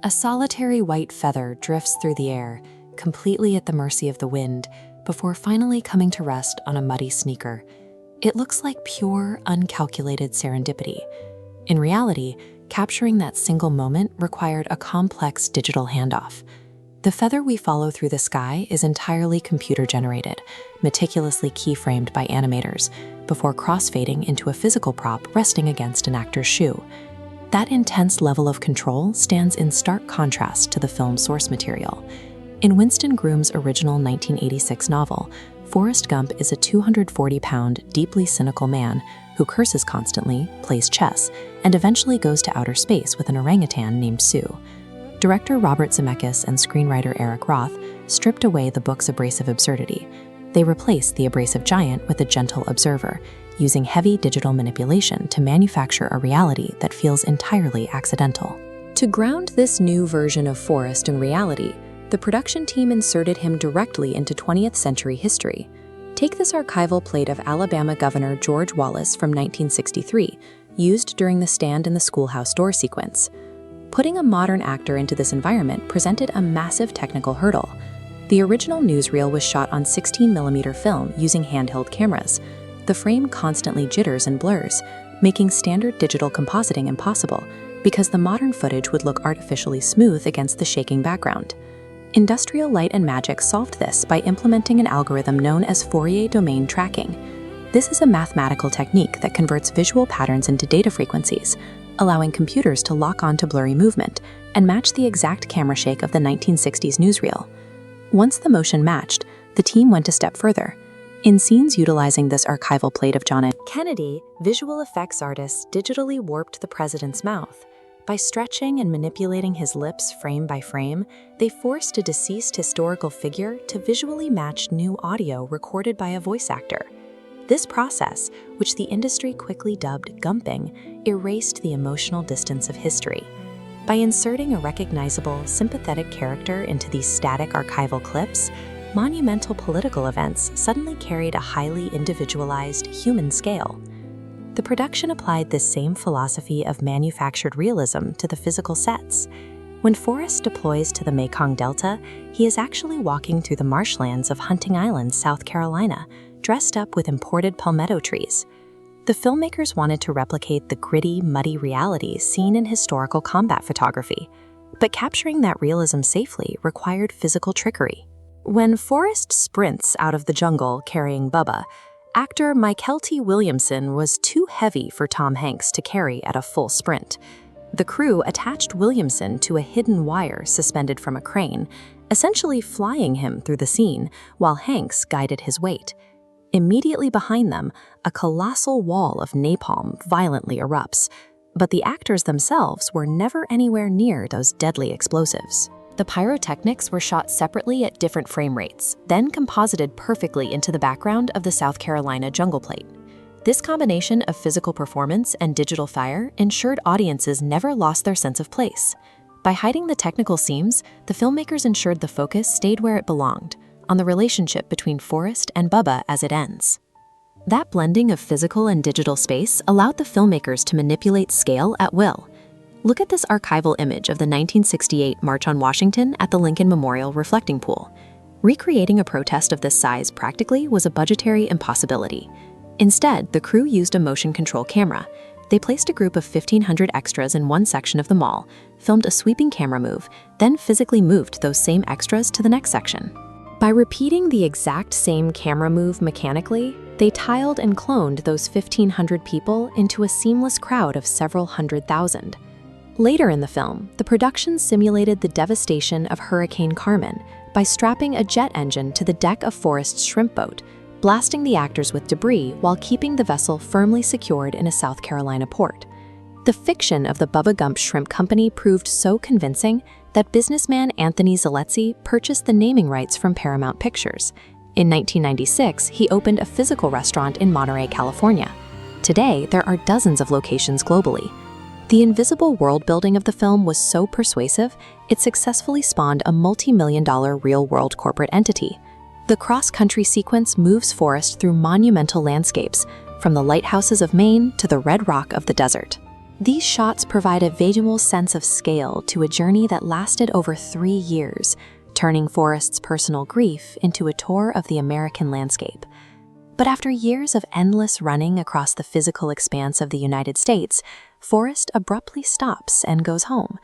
A solitary white feather drifts through the air, completely at the mercy of the wind, before finally coming to rest on a muddy sneaker. It looks like pure, uncalculated serendipity. In reality, capturing that single moment required a complex digital handoff. The feather we follow through the sky is entirely computer-generated, meticulously keyframed by animators, before crossfading into a physical prop resting against an actor's shoe. That intense level of control stands in stark contrast to the film's source material. In Winston Groom's original 1986 novel, Forrest Gump is a 240-pound, deeply cynical man who curses constantly, plays chess, and eventually goes to outer space with an orangutan named Sue. Director Robert Zemeckis and screenwriter Eric Roth stripped away the book's abrasive absurdity. They replaced the abrasive giant with a gentle observer, using heavy digital manipulation to manufacture a reality that feels entirely accidental. To ground this new version of Forrest in reality, the production team inserted him directly into 20th century history. Take this archival plate of Alabama Governor George Wallace from 1963, used during the stand in the schoolhouse door sequence. Putting a modern actor into this environment presented a massive technical hurdle. The original newsreel was shot on 16mm film using handheld cameras. The frame constantly jitters and blurs, making standard digital compositing impossible because the modern footage would look artificially smooth against the shaking background. Industrial Light and Magic solved this by implementing an algorithm known as Fourier domain tracking. This is a mathematical technique that converts visual patterns into data frequencies, allowing computers to lock onto blurry movement and match the exact camera shake of the 1960s newsreel. Once the motion matched, the team went a step further. In scenes utilizing this archival plate of John F. Kennedy, visual effects artists digitally warped the president's mouth. By stretching and manipulating his lips frame by frame, they forced a deceased historical figure to visually match new audio recorded by a voice actor. This process, which the industry quickly dubbed Gumping, erased the emotional distance of history. By inserting a recognizable, sympathetic character into these static archival clips, monumental political events suddenly carried a highly individualized, human scale. The production applied this same philosophy of manufactured realism to the physical sets. When Forrest deploys to the Mekong Delta, he is actually walking through the marshlands of Hunting Island, South Carolina, dressed up with imported palmetto trees. The filmmakers wanted to replicate the gritty, muddy realities seen in historical combat photography, but capturing that realism safely required physical trickery. When Forrest sprints out of the jungle carrying Bubba, actor Mykelti Williamson was too heavy for Tom Hanks to carry at a full sprint. The crew attached Williamson to a hidden wire suspended from a crane, essentially flying him through the scene while Hanks guided his weight. Immediately behind them, a colossal wall of napalm violently erupts, but the actors themselves were never anywhere near those deadly explosives. The pyrotechnics were shot separately at different frame rates, then composited perfectly into the background of the South Carolina jungle plate. This combination of physical performance and digital fire ensured audiences never lost their sense of place. By hiding the technical seams, the filmmakers ensured the focus stayed where it belonged, on the relationship between Forrest and Bubba as it ends. That blending of physical and digital space allowed the filmmakers to manipulate scale at will. Look at this archival image of the 1968 March on Washington at the Lincoln Memorial Reflecting Pool. Recreating a protest of this size practically was a budgetary impossibility. Instead, the crew used a motion control camera. They placed a group of 1,500 extras in one section of the mall, filmed a sweeping camera move, then physically moved those same extras to the next section. By repeating the exact same camera move mechanically, they tiled and cloned those 1,500 people into a seamless crowd of several hundred thousand. Later in the film, the production simulated the devastation of Hurricane Carmen by strapping a jet engine to the deck of Forrest's shrimp boat, blasting the actors with debris while keeping the vessel firmly secured in a South Carolina port. The fiction of the Bubba Gump Shrimp Company proved so convincing that businessman Anthony Zalezzi purchased the naming rights from Paramount Pictures. In 1996, he opened a physical restaurant in Monterey, California. Today, there are dozens of locations globally. The invisible world building of the film was so persuasive, it successfully spawned a multi-million-dollar real-world corporate entity. The cross-country sequence moves Forrest through monumental landscapes, from the lighthouses of Maine to the red rock of the desert. These shots provide a visual sense of scale to a journey that lasted over 3 years, turning Forrest's personal grief into a tour of the American landscape. But after years of endless running across the physical expanse of the United States, Forrest abruptly stops and goes home.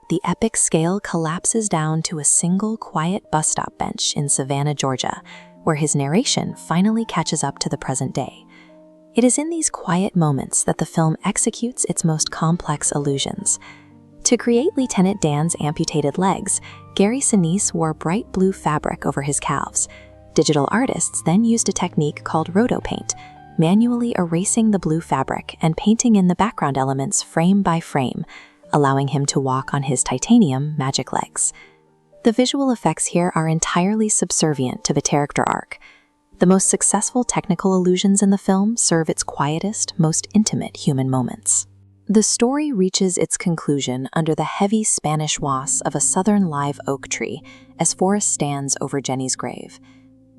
The epic scale collapses down to a single quiet bus stop bench in Savannah, Georgia, where his narration finally catches up to the present day. It is in these quiet moments that the film executes its most complex illusions. To create Lieutenant Dan's amputated legs, Gary Sinise wore bright blue fabric over his calves. Digital artists then used a technique called rotopaint, manually erasing the blue fabric and painting in the background elements frame by frame, allowing him to walk on his titanium magic legs. The visual effects here are entirely subservient to the character arc. The most successful technical illusions in the film serve its quietest, most intimate human moments. The story reaches its conclusion under the heavy Spanish moss of a southern live oak tree as Forrest stands over Jenny's grave.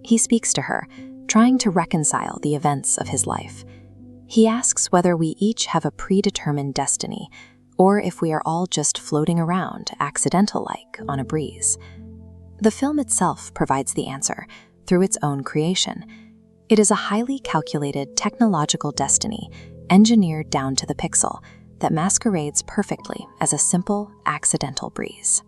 He speaks to her, trying to reconcile the events of his life. He asks whether we each have a predetermined destiny, or if we are all just floating around, accidental-like, on a breeze. The film itself provides the answer, through its own creation. It is a highly calculated technological destiny, engineered down to the pixel, that masquerades perfectly as a simple, accidental breeze.